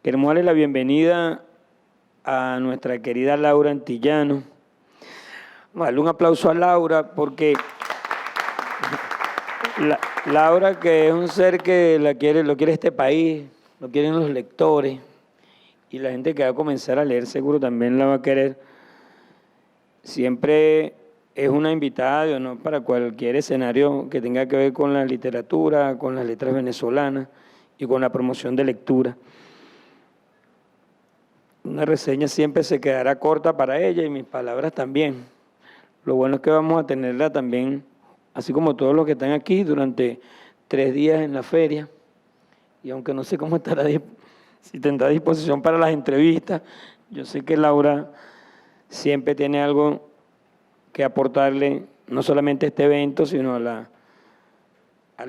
Queremos darle la bienvenida a nuestra querida Laura Antillano. Vamos a darle un aplauso a Laura porque Laura, que es un ser que lo quiere este país, lo quieren los lectores y la gente que va a comenzar a leer seguro también la va a querer. Siempre es una invitada de honor para cualquier escenario que tenga que ver con la literatura, con las letras venezolanas y con la promoción de lectura. Una reseña siempre se quedará corta para ella y mis palabras también. Lo bueno es que vamos a tenerla también, así como todos los que están aquí, durante 3 días en la feria. Y aunque no sé cómo estará, si tendrá disposición para las entrevistas, yo sé que Laura siempre tiene algo que aportarle, no solamente a este evento, sino a la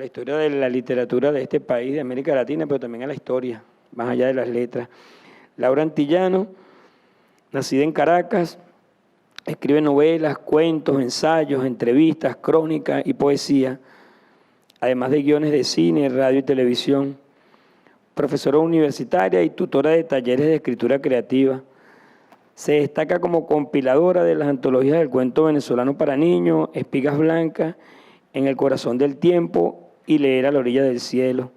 historia de la literatura de este país, de América Latina, pero también a la historia, más allá de las letras. Laura Antillano, nacida en Caracas, escribe novelas, cuentos, ensayos, entrevistas, crónicas y poesía, además de guiones de cine, radio y televisión. Profesora universitaria y tutora de talleres de escritura creativa. Se destaca como compiladora de las antologías del cuento venezolano para niños, Espigas Blancas, En el corazón del tiempo y Leer a la orilla del cielo.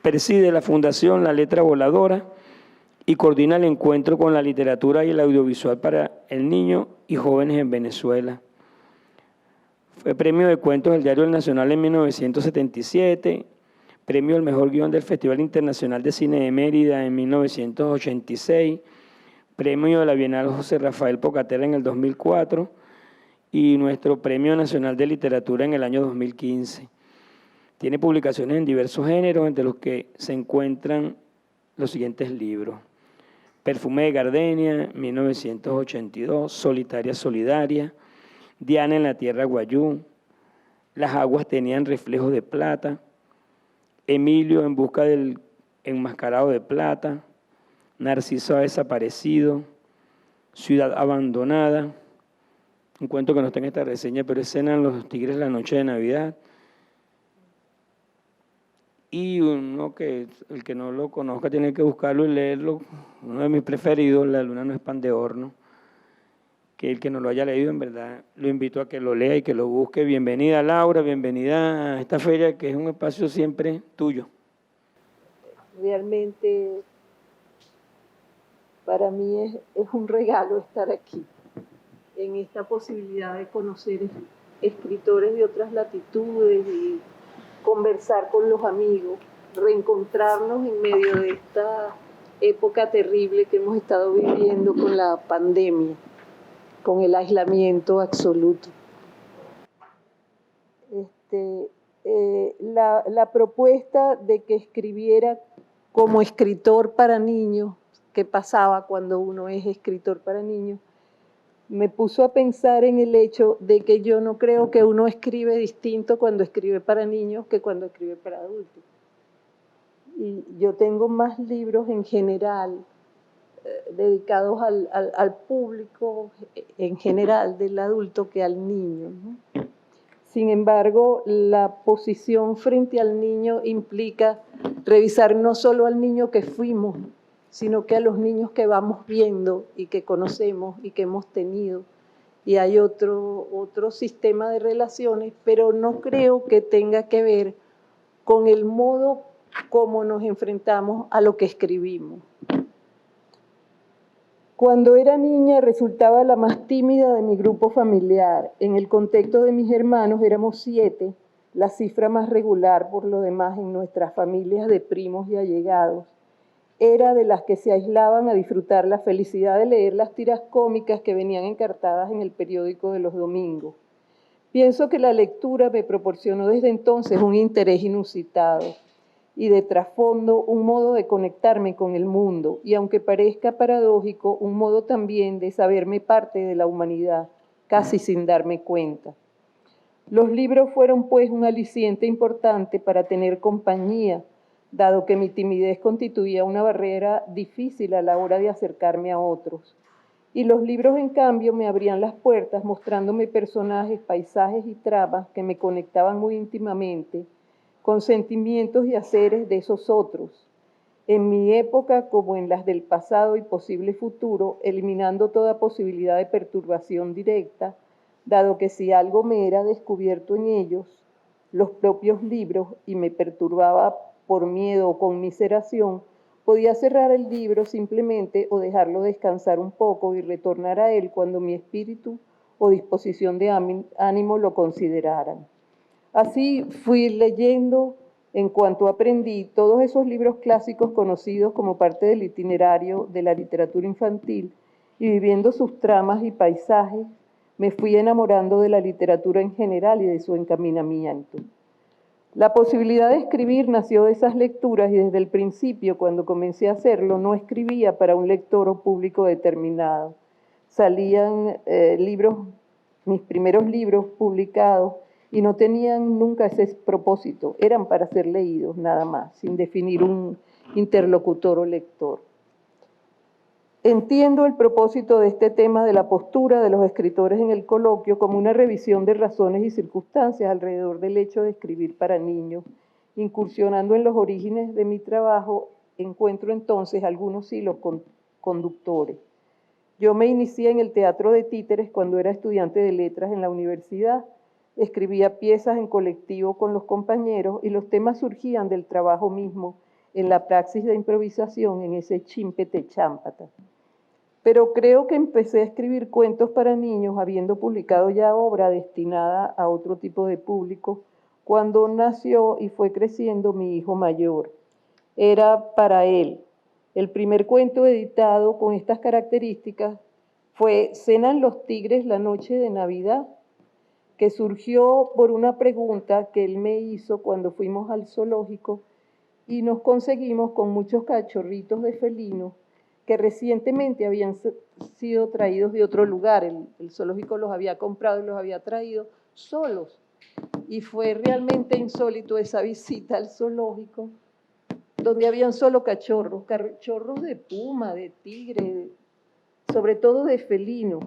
Preside la Fundación La Letra Voladora y coordina el encuentro con la literatura y el audiovisual para el niño y jóvenes en Venezuela. Fue premio de cuentos del Diario El Nacional en 1977, premio al mejor guión del Festival Internacional de Cine de Mérida en 1986, premio de la Bienal José Rafael Pocatera en el 2004 y nuestro Premio Nacional de Literatura en el año 2015. Tiene publicaciones en diversos géneros, entre los que se encuentran los siguientes libros: Perfume de Gardenia, 1982, Solitaria Solidaria, Diana en la Tierra Guayú, Las aguas tenían reflejos de plata, Emilio en busca del enmascarado de plata, Narciso ha desaparecido, Ciudad abandonada, un cuento que no está en esta reseña, pero escenan Los tigres la noche de Navidad. Y uno que el que no lo conozca tiene que buscarlo y leerlo, uno de mis preferidos, La luna no es pan de horno, que el que no lo haya leído, en verdad, lo invito a que lo lea y que lo busque. Bienvenida Laura, bienvenida a esta feria que es un espacio siempre tuyo. Realmente para mí es un regalo estar aquí, en esta posibilidad de conocer escritores de otras latitudes y conversar con los amigos, reencontrarnos en medio de esta época terrible que hemos estado viviendo con la pandemia, con el aislamiento absoluto. La propuesta de que escribiera como escritor para niños, ¿qué pasaba cuando uno es escritor para niños?, me puso a pensar en el hecho de que yo no creo que uno escribe distinto cuando escribe para niños que cuando escribe para adultos. Y yo tengo más libros en general dedicados al público en general del adulto que al niño, ¿no? Sin embargo, la posición frente al niño implica revisar no solo al niño que fuimos, sino que a los niños que vamos viendo y que conocemos y que hemos tenido. Y hay otro sistema de relaciones, pero no creo que tenga que ver con el modo como nos enfrentamos a lo que escribimos. Cuando era niña resultaba la más tímida de mi grupo familiar. En el contexto de mis hermanos éramos 7, la cifra más regular por lo demás en nuestras familias de primos y allegados. Era de las que se aislaban a disfrutar la felicidad de leer las tiras cómicas que venían encartadas en el periódico de los domingos. Pienso que la lectura me proporcionó desde entonces un interés inusitado y de trasfondo un modo de conectarme con el mundo y, aunque parezca paradójico, un modo también de saberme parte de la humanidad, casi sin darme cuenta. Los libros fueron pues un aliciente importante para tener compañía, dado que mi timidez constituía una barrera difícil a la hora de acercarme a otros. Y los libros, en cambio, me abrían las puertas mostrándome personajes, paisajes y tramas que me conectaban muy íntimamente con sentimientos y haceres de esos otros. en mi época como en las del pasado y posible futuro, eliminando toda posibilidad de perturbación directa, dado que si algo me era descubierto en ellos, los propios libros, y me perturbaba por miedo o conmiseración, podía cerrar el libro simplemente o dejarlo descansar un poco y retornar a él cuando mi espíritu o disposición de ánimo lo consideraran. Así fui leyendo, en cuanto aprendí, todos esos libros clásicos conocidos como parte del itinerario de la literatura infantil, y viviendo sus tramas y paisajes, me fui enamorando de la literatura en general y de su encaminamiento. La posibilidad de escribir nació de esas lecturas, y desde el principio, cuando comencé a hacerlo, no escribía para un lector o público determinado. Salían mis primeros libros publicados, y no tenían nunca ese propósito, eran para ser leídos nada más, sin definir un interlocutor o lector. Entiendo el propósito de este tema de la postura de los escritores en el coloquio como una revisión de razones y circunstancias alrededor del hecho de escribir para niños. Incursionando en los orígenes de mi trabajo, encuentro entonces algunos hilos conductores. Yo me inicié en el teatro de títeres cuando era estudiante de letras en la universidad. Escribía piezas en colectivo con los compañeros y los temas surgían del trabajo mismo, en la praxis de improvisación, en ese chímpete chámpata. Pero creo que empecé a escribir cuentos para niños, habiendo publicado ya obra destinada a otro tipo de público, cuando nació y fue creciendo mi hijo mayor. Era para él. El primer cuento editado con estas características fue ¿Cenan los tigres la noche de Navidad?, que surgió por una pregunta que él me hizo cuando fuimos al zoológico y nos conseguimos con muchos cachorritos de felinos que recientemente habían sido traídos de otro lugar. El zoológico los había comprado y los había traído solos. Y fue realmente insólito esa visita al zoológico, donde habían solo cachorros de puma, de tigre, sobre todo de felino.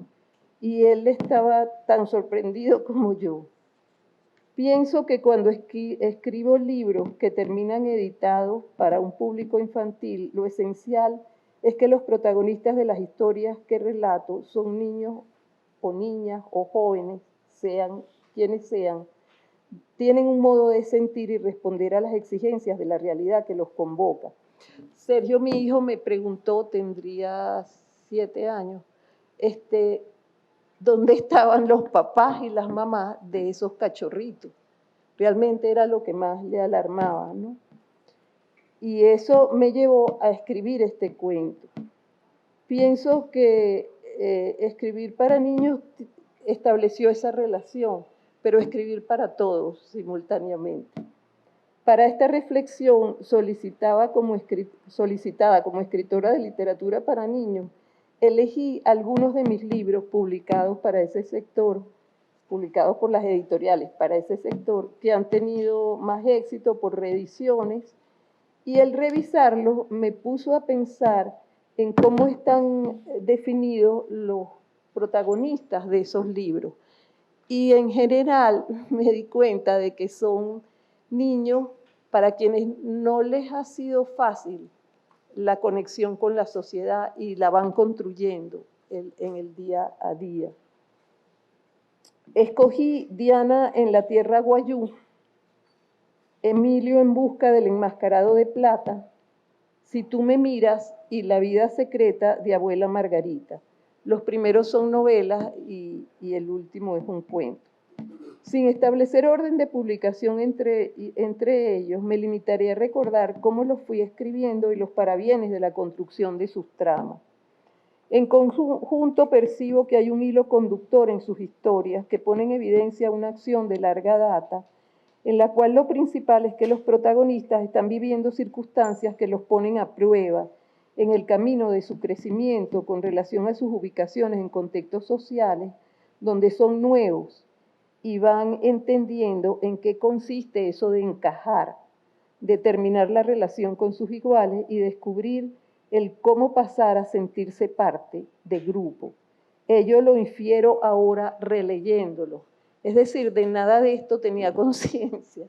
Y él estaba tan sorprendido como yo. Pienso que cuando escribo libros que terminan editados para un público infantil, lo esencial es que los protagonistas de las historias que relato son niños o niñas o jóvenes, sean quienes sean, tienen un modo de sentir y responder a las exigencias de la realidad que los convoca. Sergio, mi hijo, me preguntó, tendría 7 años, ¿dónde estaban los papás y las mamás de esos cachorritos? Realmente era lo que más le alarmaba, ¿no? Y eso me llevó a escribir este cuento. Pienso que escribir para niños estableció esa relación, pero escribir para todos simultáneamente. Para esta reflexión solicitada como escritora de literatura para niños, elegí algunos de mis libros publicados para ese sector, publicados por las editoriales para ese sector, que han tenido más éxito por reediciones, y el revisarlos me puso a pensar en cómo están definidos los protagonistas de esos libros. Y en general me di cuenta de que son niños para quienes no les ha sido fácil la conexión con la sociedad y la van construyendo en el día a día. Escogí Diana en la Tierra Guayú, Emilio en busca del enmascarado de plata, Si tú me miras y La vida secreta de Abuela Margarita. Los primeros son novelas y el último es un cuento. Sin establecer orden de publicación entre ellos, me limitaré a recordar cómo los fui escribiendo y los parabienes de la construcción de sus tramas. En conjunto percibo que hay un hilo conductor en sus historias que pone en evidencia una acción de larga data, en la cual lo principal es que los protagonistas están viviendo circunstancias que los ponen a prueba en el camino de su crecimiento con relación a sus ubicaciones en contextos sociales donde son nuevos y van entendiendo en qué consiste eso de encajar, determinar la relación con sus iguales y descubrir el cómo pasar a sentirse parte de grupo. Ello lo infiero ahora releyéndolo. Es decir, de nada de esto tenía conciencia,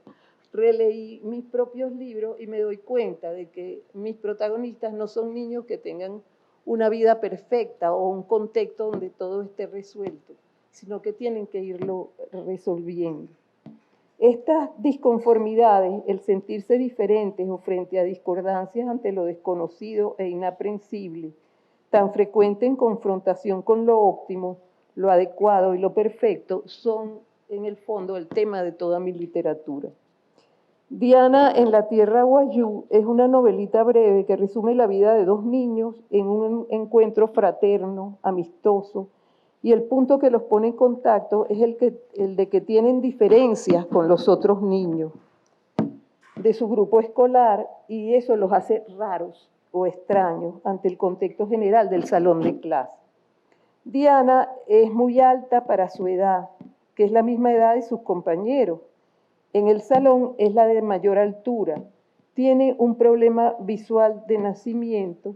releí mis propios libros y me doy cuenta de que mis protagonistas no son niños que tengan una vida perfecta o un contexto donde todo esté resuelto, sino que tienen que irlo resolviendo. Estas disconformidades, el sentirse diferentes o frente a discordancias ante lo desconocido e inaprensible, tan frecuente en confrontación con lo óptimo, lo adecuado y lo perfecto, son en el fondo el tema de toda mi literatura. Diana en la Tierra Wayuu es una novelita breve que resume la vida de dos niños en un encuentro fraterno, amistoso, y el punto que los pone en contacto es el de que tienen diferencias con los otros niños de su grupo escolar y eso los hace raros o extraños ante el contexto general del salón de clase. Diana es muy alta para su edad, que es la misma edad de sus compañeros. En el salón es la de mayor altura. Tiene un problema visual de nacimiento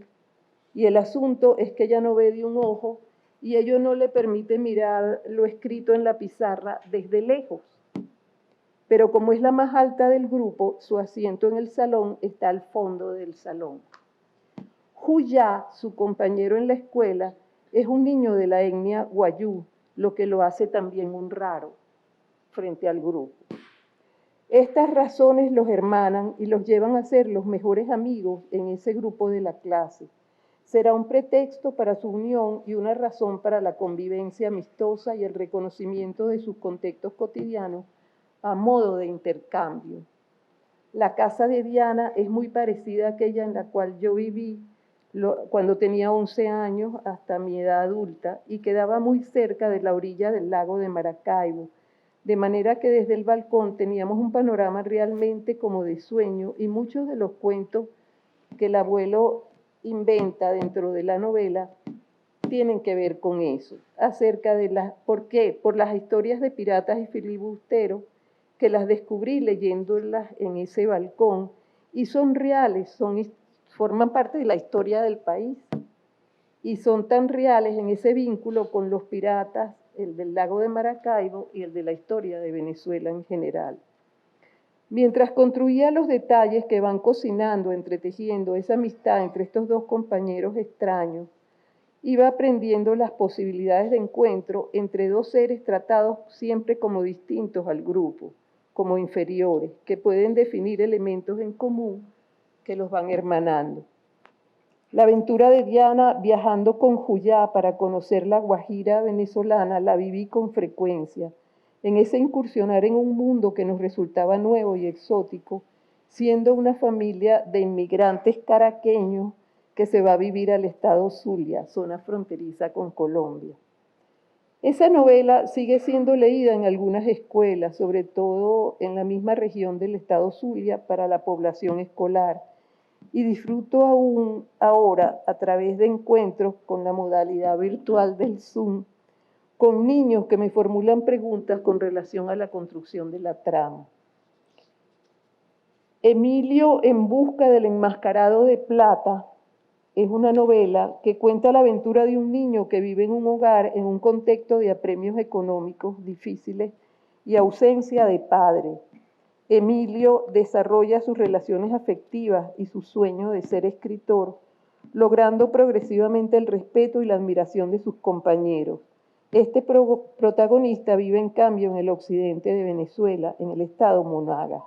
y el asunto es que ella no ve de un ojo y ello no le permite mirar lo escrito en la pizarra desde lejos. Pero como es la más alta del grupo, su asiento en el salón está al fondo del salón. Huya, su compañero en la escuela, es un niño de la etnia Wayuu, lo que lo hace también un raro frente al grupo. Estas razones los hermanan y los llevan a ser los mejores amigos en ese grupo de la clase. Será un pretexto para su unión y una razón para la convivencia amistosa y el reconocimiento de sus contextos cotidianos a modo de intercambio. La casa de Diana es muy parecida a aquella en la cual yo viví cuando tenía 11 años hasta mi edad adulta y quedaba muy cerca de la orilla del lago de Maracaibo, de manera que desde el balcón teníamos un panorama realmente como de sueño y muchos de los cuentos que el abuelo inventa dentro de la novela tienen que ver con eso, acerca de ¿por qué? Por las historias de piratas y filibusteros que las descubrí leyéndolas en ese balcón y son reales, forman parte de la historia del país y son tan reales en ese vínculo con los piratas, el del lago de Maracaibo y el de la historia de Venezuela en general. Mientras construía los detalles que van cocinando, entretejiendo esa amistad entre estos dos compañeros extraños, iba aprendiendo las posibilidades de encuentro entre dos seres tratados siempre como distintos al grupo, como inferiores, que pueden definir elementos en común que los van hermanando. La aventura de Diana viajando con Juyá para conocer la Guajira venezolana la viví con frecuencia, en ese incursionar en un mundo que nos resultaba nuevo y exótico, siendo una familia de inmigrantes caraqueños que se va a vivir al estado Zulia, zona fronteriza con Colombia. Esa novela sigue siendo leída en algunas escuelas, sobre todo en la misma región del estado Zulia, para la población escolar, y disfruto aún ahora a través de encuentros con la modalidad virtual del Zoom, con niños que me formulan preguntas con relación a la construcción de la trama. Emilio en busca del enmascarado de plata es una novela que cuenta la aventura de un niño que vive en un hogar en un contexto de apremios económicos difíciles y ausencia de padre. Emilio desarrolla sus relaciones afectivas y su sueño de ser escritor, logrando progresivamente el respeto y la admiración de sus compañeros. Este protagonista vive en cambio en el occidente de Venezuela, en el estado Monagas.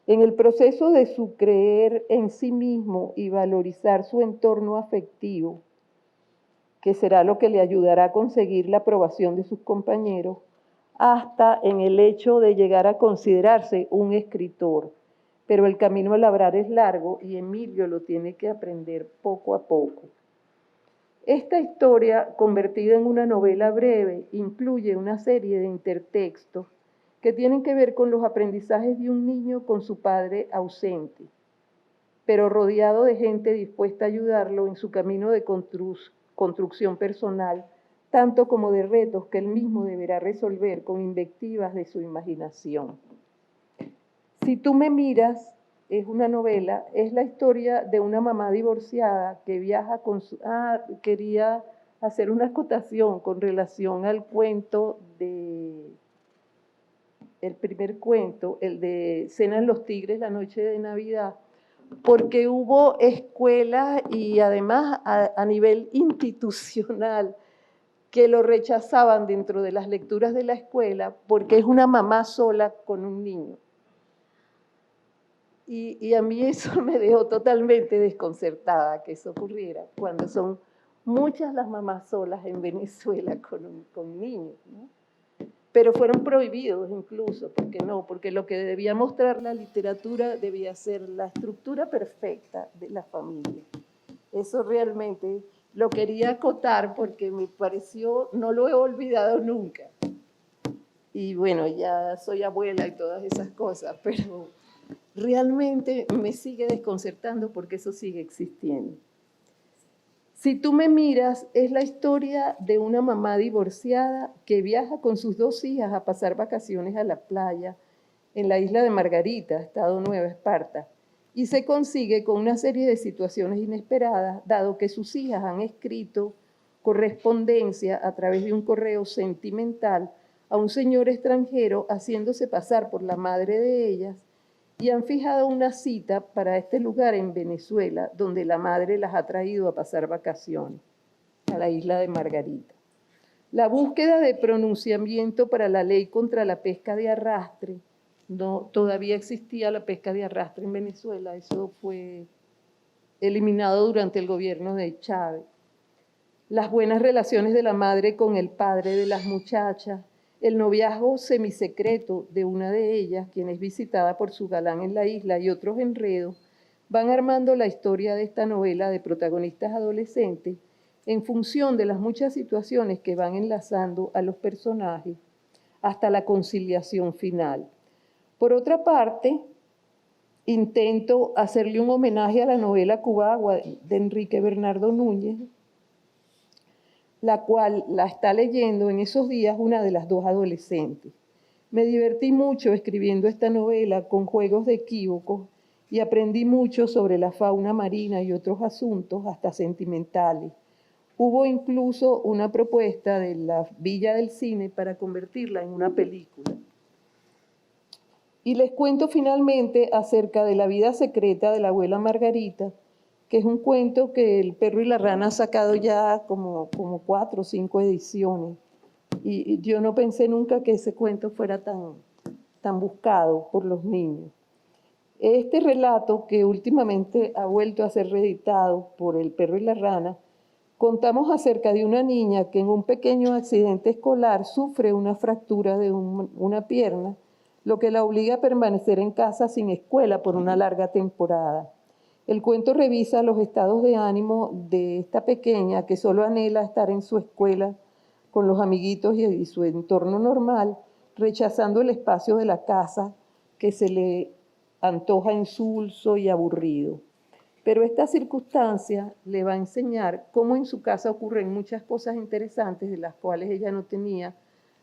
En el proceso de su creer en sí mismo y valorizar su entorno afectivo, que será lo que le ayudará a conseguir la aprobación de sus compañeros, hasta en el hecho de llegar a considerarse un escritor. Pero el camino a labrar es largo y Emilio lo tiene que aprender poco a poco. Esta historia, convertida en una novela breve, incluye una serie de intertextos que tienen que ver con los aprendizajes de un niño con su padre ausente, pero rodeado de gente dispuesta a ayudarlo en su camino de construcción personal, tanto como de retos que él mismo deberá resolver con invectivas de su imaginación. Si tú me miras, es una novela, es la historia de una mamá divorciada que viaja con su... quería hacer una acotación con relación al cuento de el primer cuento, el de Cenan los Tigres la noche de Navidad, porque hubo escuelas y además a nivel institucional que lo rechazaban dentro de las lecturas de la escuela porque es una mamá sola con un niño. Y a mí eso me dejó totalmente desconcertada que eso ocurriera, cuando son muchas las mamás solas en Venezuela con niños, ¿no? Pero fueron prohibidos incluso, porque no, porque lo que debía mostrar la literatura debía ser la estructura perfecta de la familia. Eso realmente lo quería acotar porque me pareció, no lo he olvidado nunca. Y bueno, ya soy abuela y todas esas cosas, pero realmente me sigue desconcertando porque eso sigue existiendo. Si tú me miras, es la historia de una mamá divorciada que viaja con sus 2 hijas a pasar vacaciones a la playa en la isla de Margarita, Estado Nueva Esparta, y se consigue con una serie de situaciones inesperadas, dado que sus hijas han escrito correspondencia a través de un correo sentimental a un señor extranjero haciéndose pasar por la madre de ellas, y han fijado una cita para este lugar en Venezuela, donde la madre las ha traído a pasar vacaciones, a la isla de Margarita. La búsqueda de pronunciamiento para la ley contra la pesca de arrastre, no, todavía existía la pesca de arrastre en Venezuela, eso fue eliminado durante el gobierno de Chávez. Las buenas relaciones de la madre con el padre de las muchachas, el noviazgo semisecreto de una de ellas, quien es visitada por su galán en la isla, y otros enredos, van armando la historia de esta novela de protagonistas adolescentes en función de las muchas situaciones que van enlazando a los personajes hasta la conciliación final. Por otra parte, intento hacerle un homenaje a la novela Cubagua de Enrique Bernardo Núñez, la cual la está leyendo en esos días una de las 2 adolescentes. Me divertí mucho escribiendo esta novela con juegos de equívocos y aprendí mucho sobre la fauna marina y otros asuntos, hasta sentimentales. Hubo incluso una propuesta de la Villa del Cine para convertirla en una película. Y les cuento finalmente acerca de la vida secreta de la abuela Margarita, que es un cuento que El Perro y la Rana ha sacado ya como 4 o 5 ediciones. Y yo no pensé nunca que ese cuento fuera tan buscado por los niños. Este relato, que últimamente ha vuelto a ser reeditado por El Perro y la Rana, contamos acerca de una niña que en un pequeño accidente escolar sufre una fractura de una pierna, lo que la obliga a permanecer en casa sin escuela por una larga temporada. El cuento revisa los estados de ánimo de esta pequeña que solo anhela estar en su escuela con los amiguitos y su entorno normal, rechazando el espacio de la casa que se le antoja insulso y aburrido. Pero esta circunstancia le va a enseñar cómo en su casa ocurren muchas cosas interesantes de las cuales ella no tenía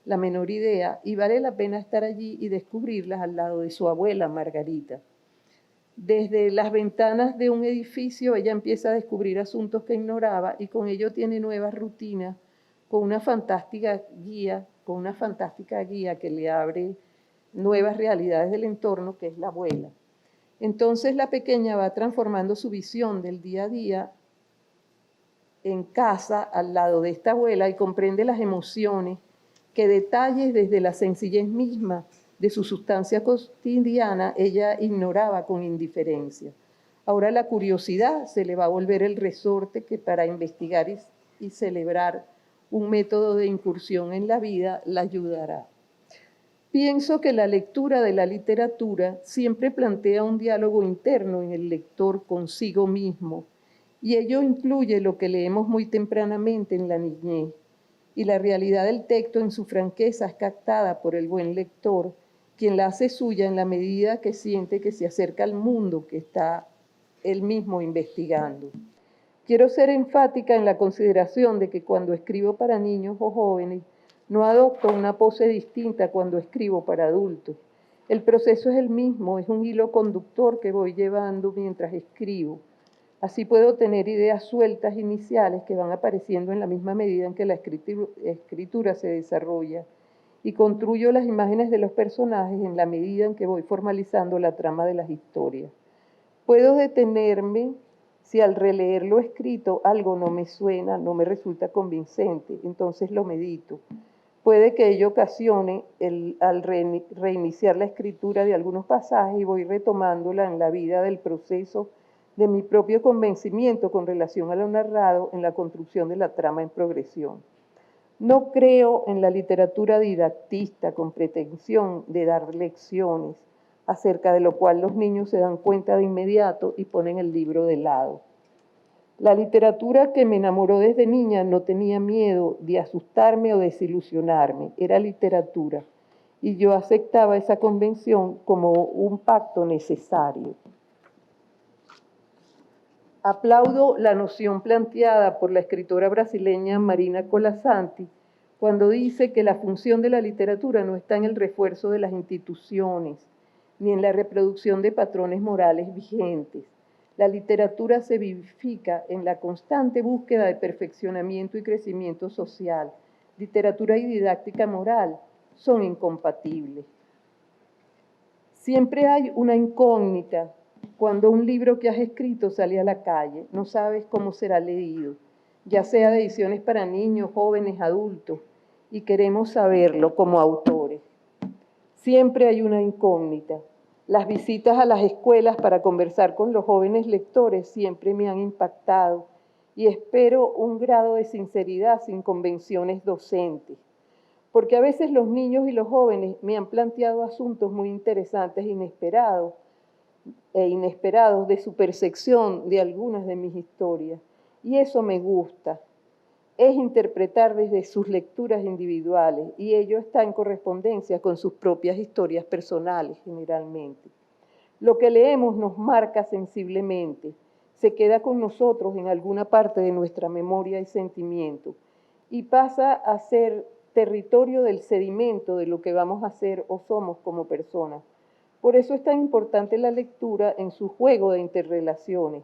la menor idea, y vale la pena estar allí y descubrirlas al lado de su abuela Margarita. Desde las ventanas de un edificio ella empieza a descubrir asuntos que ignoraba y con ello tiene nuevas rutinas con una fantástica guía que le abre nuevas realidades del entorno, que es la abuela. Entonces la pequeña va transformando su visión del día a día en casa al lado de esta abuela y comprende las emociones que detalles desde la sencillez misma de su sustancia cotidiana ella ignoraba con indiferencia. Ahora la curiosidad se le va a volver el resorte que para investigar y celebrar un método de incursión en la vida la ayudará. Pienso que la lectura de la literatura siempre plantea un diálogo interno en el lector consigo mismo, y ello incluye lo que leemos muy tempranamente en la niñez, y la realidad del texto en su franqueza es captada por el buen lector, quien la hace suya en la medida que siente que se acerca al mundo que está él mismo investigando. Quiero ser enfática en la consideración de que cuando escribo para niños o jóvenes, no adopto una pose distinta cuando escribo para adultos. El proceso es el mismo, es un hilo conductor que voy llevando mientras escribo. Así puedo tener ideas sueltas iniciales que van apareciendo en la misma medida en que la escritura se desarrolla y construyo las imágenes de los personajes en la medida en que voy formalizando la trama de las historias. Puedo detenerme si al releer lo escrito algo no me suena, no me resulta convincente, entonces lo medito. Puede que ello ocasione, al reiniciar la escritura de algunos pasajes, y voy retomándola en la vida del proceso de mi propio convencimiento con relación a lo narrado en la construcción de la trama en progresión. No creo en la literatura didactista con pretensión de dar lecciones, acerca de lo cual los niños se dan cuenta de inmediato y ponen el libro de lado. La literatura que me enamoró desde niña no tenía miedo de asustarme o desilusionarme, era literatura, y yo aceptaba esa convención como un pacto necesario. Aplaudo la noción planteada por la escritora brasileña Marina Colasanti cuando dice que la función de la literatura no está en el refuerzo de las instituciones, ni en la reproducción de patrones morales vigentes. La literatura se vivifica en la constante búsqueda de perfeccionamiento y crecimiento social. Literatura y didáctica moral son incompatibles. Siempre hay una incógnita cuando un libro que has escrito sale a la calle. No sabes cómo será leído, ya sea de ediciones para niños, jóvenes, adultos, y queremos saberlo como autores. Siempre hay una incógnita. Las visitas a las escuelas para conversar con los jóvenes lectores siempre me han impactado y espero un grado de sinceridad sin convenciones docentes, porque a veces los niños y los jóvenes me han planteado asuntos muy interesantes e inesperados de su percepción de algunas de mis historias, y eso me gusta. Es interpretar desde sus lecturas individuales y ello está en correspondencia con sus propias historias personales generalmente. Lo que leemos nos marca sensiblemente, se queda con nosotros en alguna parte de nuestra memoria y sentimiento y pasa a ser territorio del sedimento de lo que vamos a ser o somos como personas. Por eso es tan importante la lectura en su juego de interrelaciones.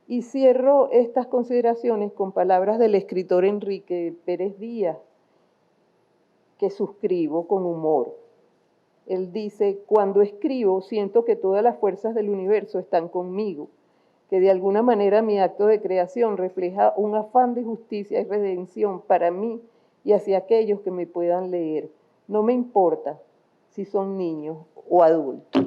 Y cierro estas consideraciones con palabras del escritor Enrique Pérez Díaz, que suscribo con humor. Él dice: cuando escribo siento que todas las fuerzas del universo están conmigo, que de alguna manera mi acto de creación refleja un afán de justicia y redención para mí y hacia aquellos que me puedan leer. No me importa si son niños o adultos.